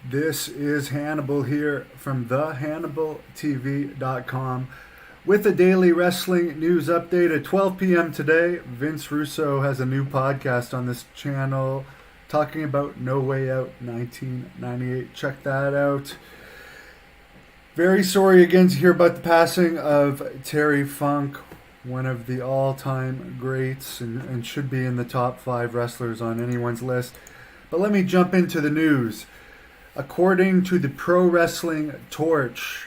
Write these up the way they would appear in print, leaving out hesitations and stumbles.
This is Hannibal here from thehannibaltv.com with a daily wrestling news update at 12 p.m. today. Vince Russo has a new podcast on this channel talking about No Way Out 1998. Check that out. Very sorry again to hear about the passing of Terry Funk, one of the all-time greats and should be in the top 5 wrestlers on anyone's list. But let me jump into the news. According to the Pro Wrestling Torch,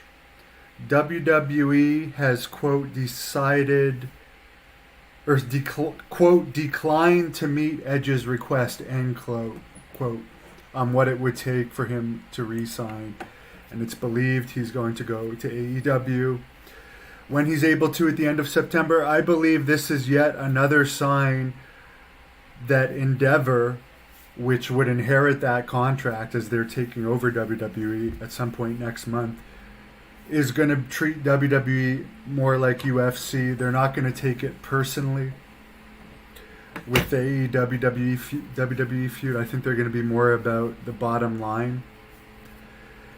WWE has, quote, decided, or quote, declined to meet Edge's request, end quote, on what it would take for him to re-sign. And it's believed he's going to go to AEW when he's able to at the end of September. I believe this is yet another sign that Endeavor, which would inherit that contract as they're taking over WWE at some point next month, is going to treat WWE more like UFC. They're not going to take it personally with the WWE feud. I think they're going to be more about the bottom line.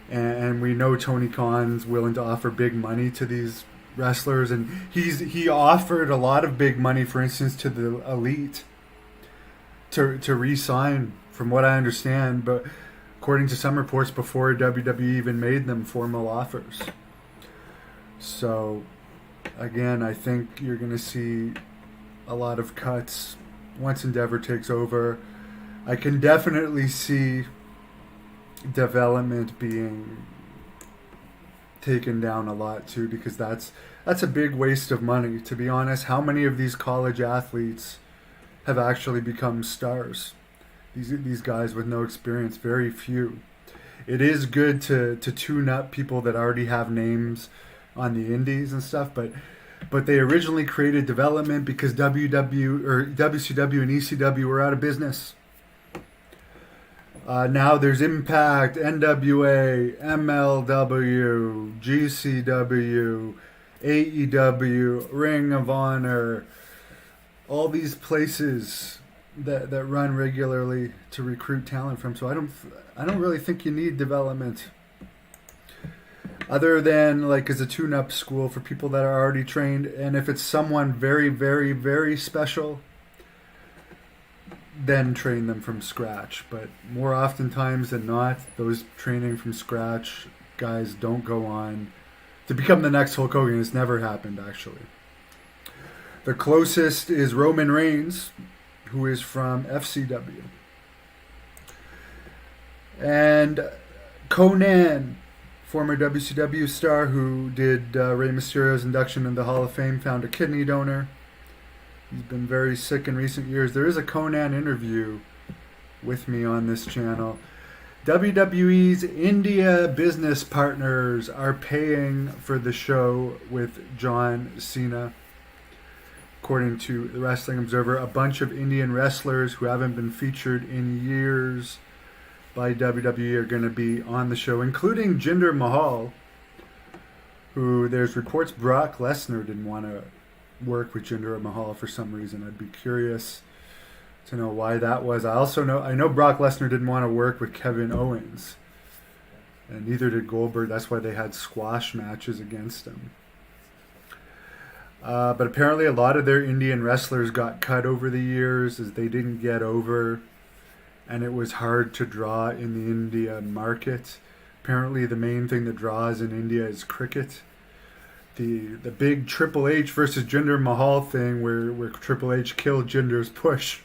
And we know Tony Khan's willing to offer big money to these wrestlers, and he offered a lot of big money, for instance, to the Elite to re-sign, from what I understand, but according to some reports, before WWE even made them formal offers. So, again, I think you're going to see a lot of cuts once Endeavor takes over. I can definitely see development being taken down a lot too, because that's a big waste of money, to be honest. How many of these college athletes have actually become stars? These guys with no experience, very few. It is good to tune up people that already have names on the indies and stuff, but they originally created development because WCW and ECW were out of business. Now there's Impact, NWA, MLW, GCW, AEW, Ring of Honor, all these places that run regularly to recruit talent from. So I don't really think you need development, other than like as a tune-up school for people that are already trained. And if it's someone very, very, very special, then train them from scratch. But more oftentimes than not, those training from scratch guys don't go on to become the next Hulk Hogan. It's never happened, actually. The closest is Roman Reigns, who is from FCW. And Conan, former WCW star who did Rey Mysterio's induction in the Hall of Fame, found a kidney donor. He's been very sick in recent years. There is a Conan interview with me on this channel. WWE's India business partners are paying for the show with John Cena. According to the Wrestling Observer, a bunch of Indian wrestlers who haven't been featured in years by WWE are going to be on the show, including Jinder Mahal, who there's reports Brock Lesnar didn't want to work with Jinder Mahal for some reason. I'd be curious to know why that was. I know Brock Lesnar didn't want to work with Kevin Owens, and neither did Goldberg. That's why they had squash matches against him. But apparently a lot of their Indian wrestlers got cut over the years as they didn't get over, and it was hard to draw in the India market. Apparently the main thing that draws in India is cricket. The big Triple H versus Jinder Mahal thing where Triple H killed Jinder's push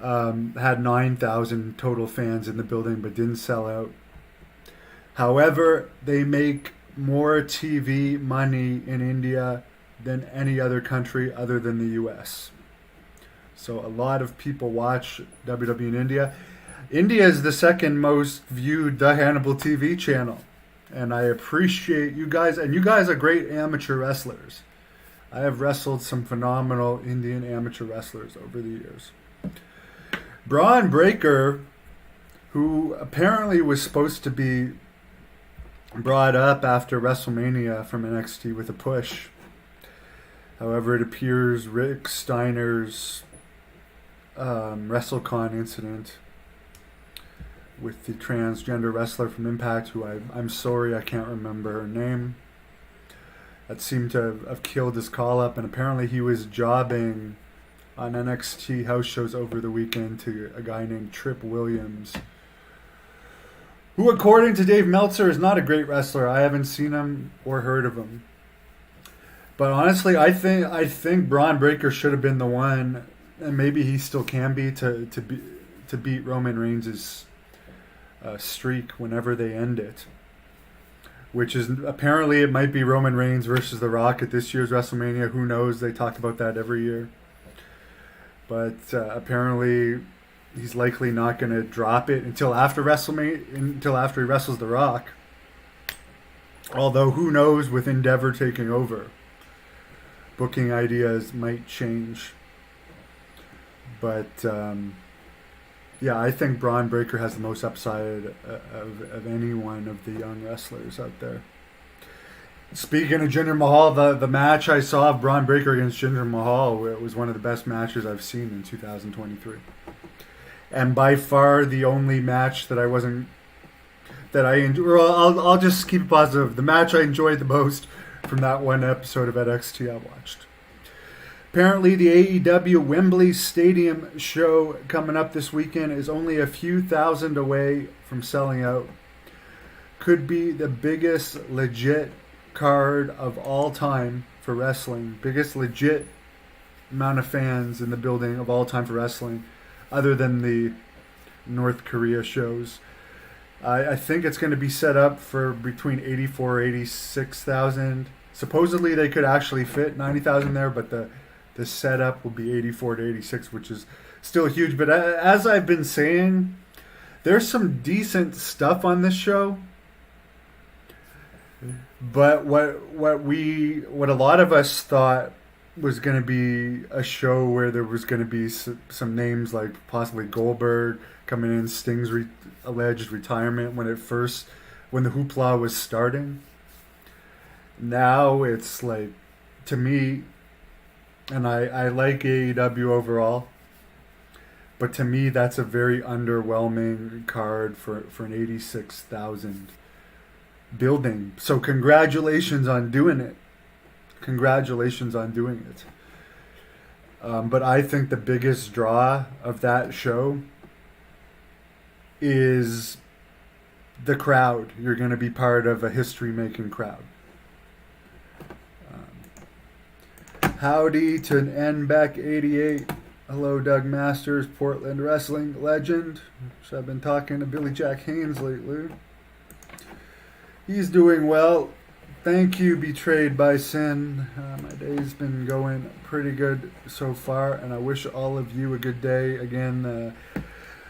had 9,000 total fans in the building but didn't sell out. However, they make more TV money in India than any other country other than the US. So a lot of people watch WWE in India. India is the second most viewed The Hannibal TV channel. And I appreciate you guys, and you guys are great amateur wrestlers. I have wrestled some phenomenal Indian amateur wrestlers over the years. Braun Breaker, who apparently was supposed to be brought up after WrestleMania from NXT with a push. However, it appears Rick Steiner's WrestleCon incident with the transgender wrestler from Impact, who I'm sorry I can't remember her name, that seemed to have killed his call-up, and apparently he was jobbing on NXT house shows over the weekend to a guy named Tripp Williams, who, according to Dave Meltzer, is not a great wrestler. I haven't seen him or heard of him. But honestly, I think Braun Breaker should have been the one, and maybe he still can be, to beat Roman Reigns' streak whenever they end it. Which is, apparently it might be Roman Reigns versus The Rock at this year's WrestleMania. Who knows? They talk about that every year. But apparently he's likely not going to drop it until after WrestleMania, until after he wrestles The Rock. Although, who knows, with Endeavor taking over, booking ideas might change. But yeah, I think Braun Breaker has the most upside of any one of the young wrestlers out there. Speaking of Jinder Mahal, the match I saw of Braun Breaker against Jinder Mahal, it was one of the best matches I've seen in 2023. And by far the only match that I enjoyed. I'll just keep it positive. The match I enjoyed the most from that one episode of NXT I watched. Apparently, the AEW Wembley Stadium show coming up this weekend is only a few thousand away from selling out. Could be the biggest legit card of all time for wrestling. Biggest legit amount of fans in the building of all time for wrestling, other than the North Korea shows. I think it's going to be set up for between 84 and 86,000. Supposedly they could actually fit 90,000 there, but the setup will be 84 to 86, which is still huge. But as I've been saying, there's some decent stuff on this show. But what a lot of us thought was going to be a show where there was going to be some names like possibly Goldberg coming in, Sting's alleged retirement when the hoopla was starting. Now it's like, to me, and I like AEW overall, but to me that's a very underwhelming card for an 86,000 building. So congratulations on doing it. But I think the biggest draw of that show is the crowd. You're going to be part of a history-making crowd. Howdy to an NBack88. Hello, Doug Masters, Portland wrestling legend. So I've been talking to Billy Jack Haynes lately. He's doing well. Thank you, Betrayed by Sin. My day's been going pretty good so far, and I wish all of you a good day. Again,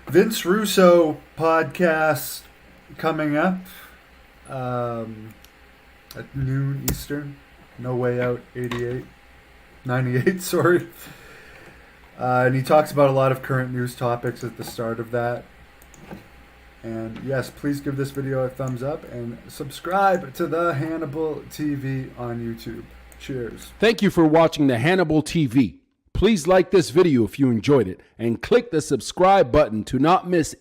Vince Russo podcast coming up at noon Eastern. No Way Out 98, sorry. And he talks about a lot of current news topics at the start of that. And yes, please give this video a thumbs up and subscribe to the Hannibal TV on YouTube. Cheers. Thank you for watching the Hannibal TV. Please like this video if you enjoyed it and click the subscribe button to not miss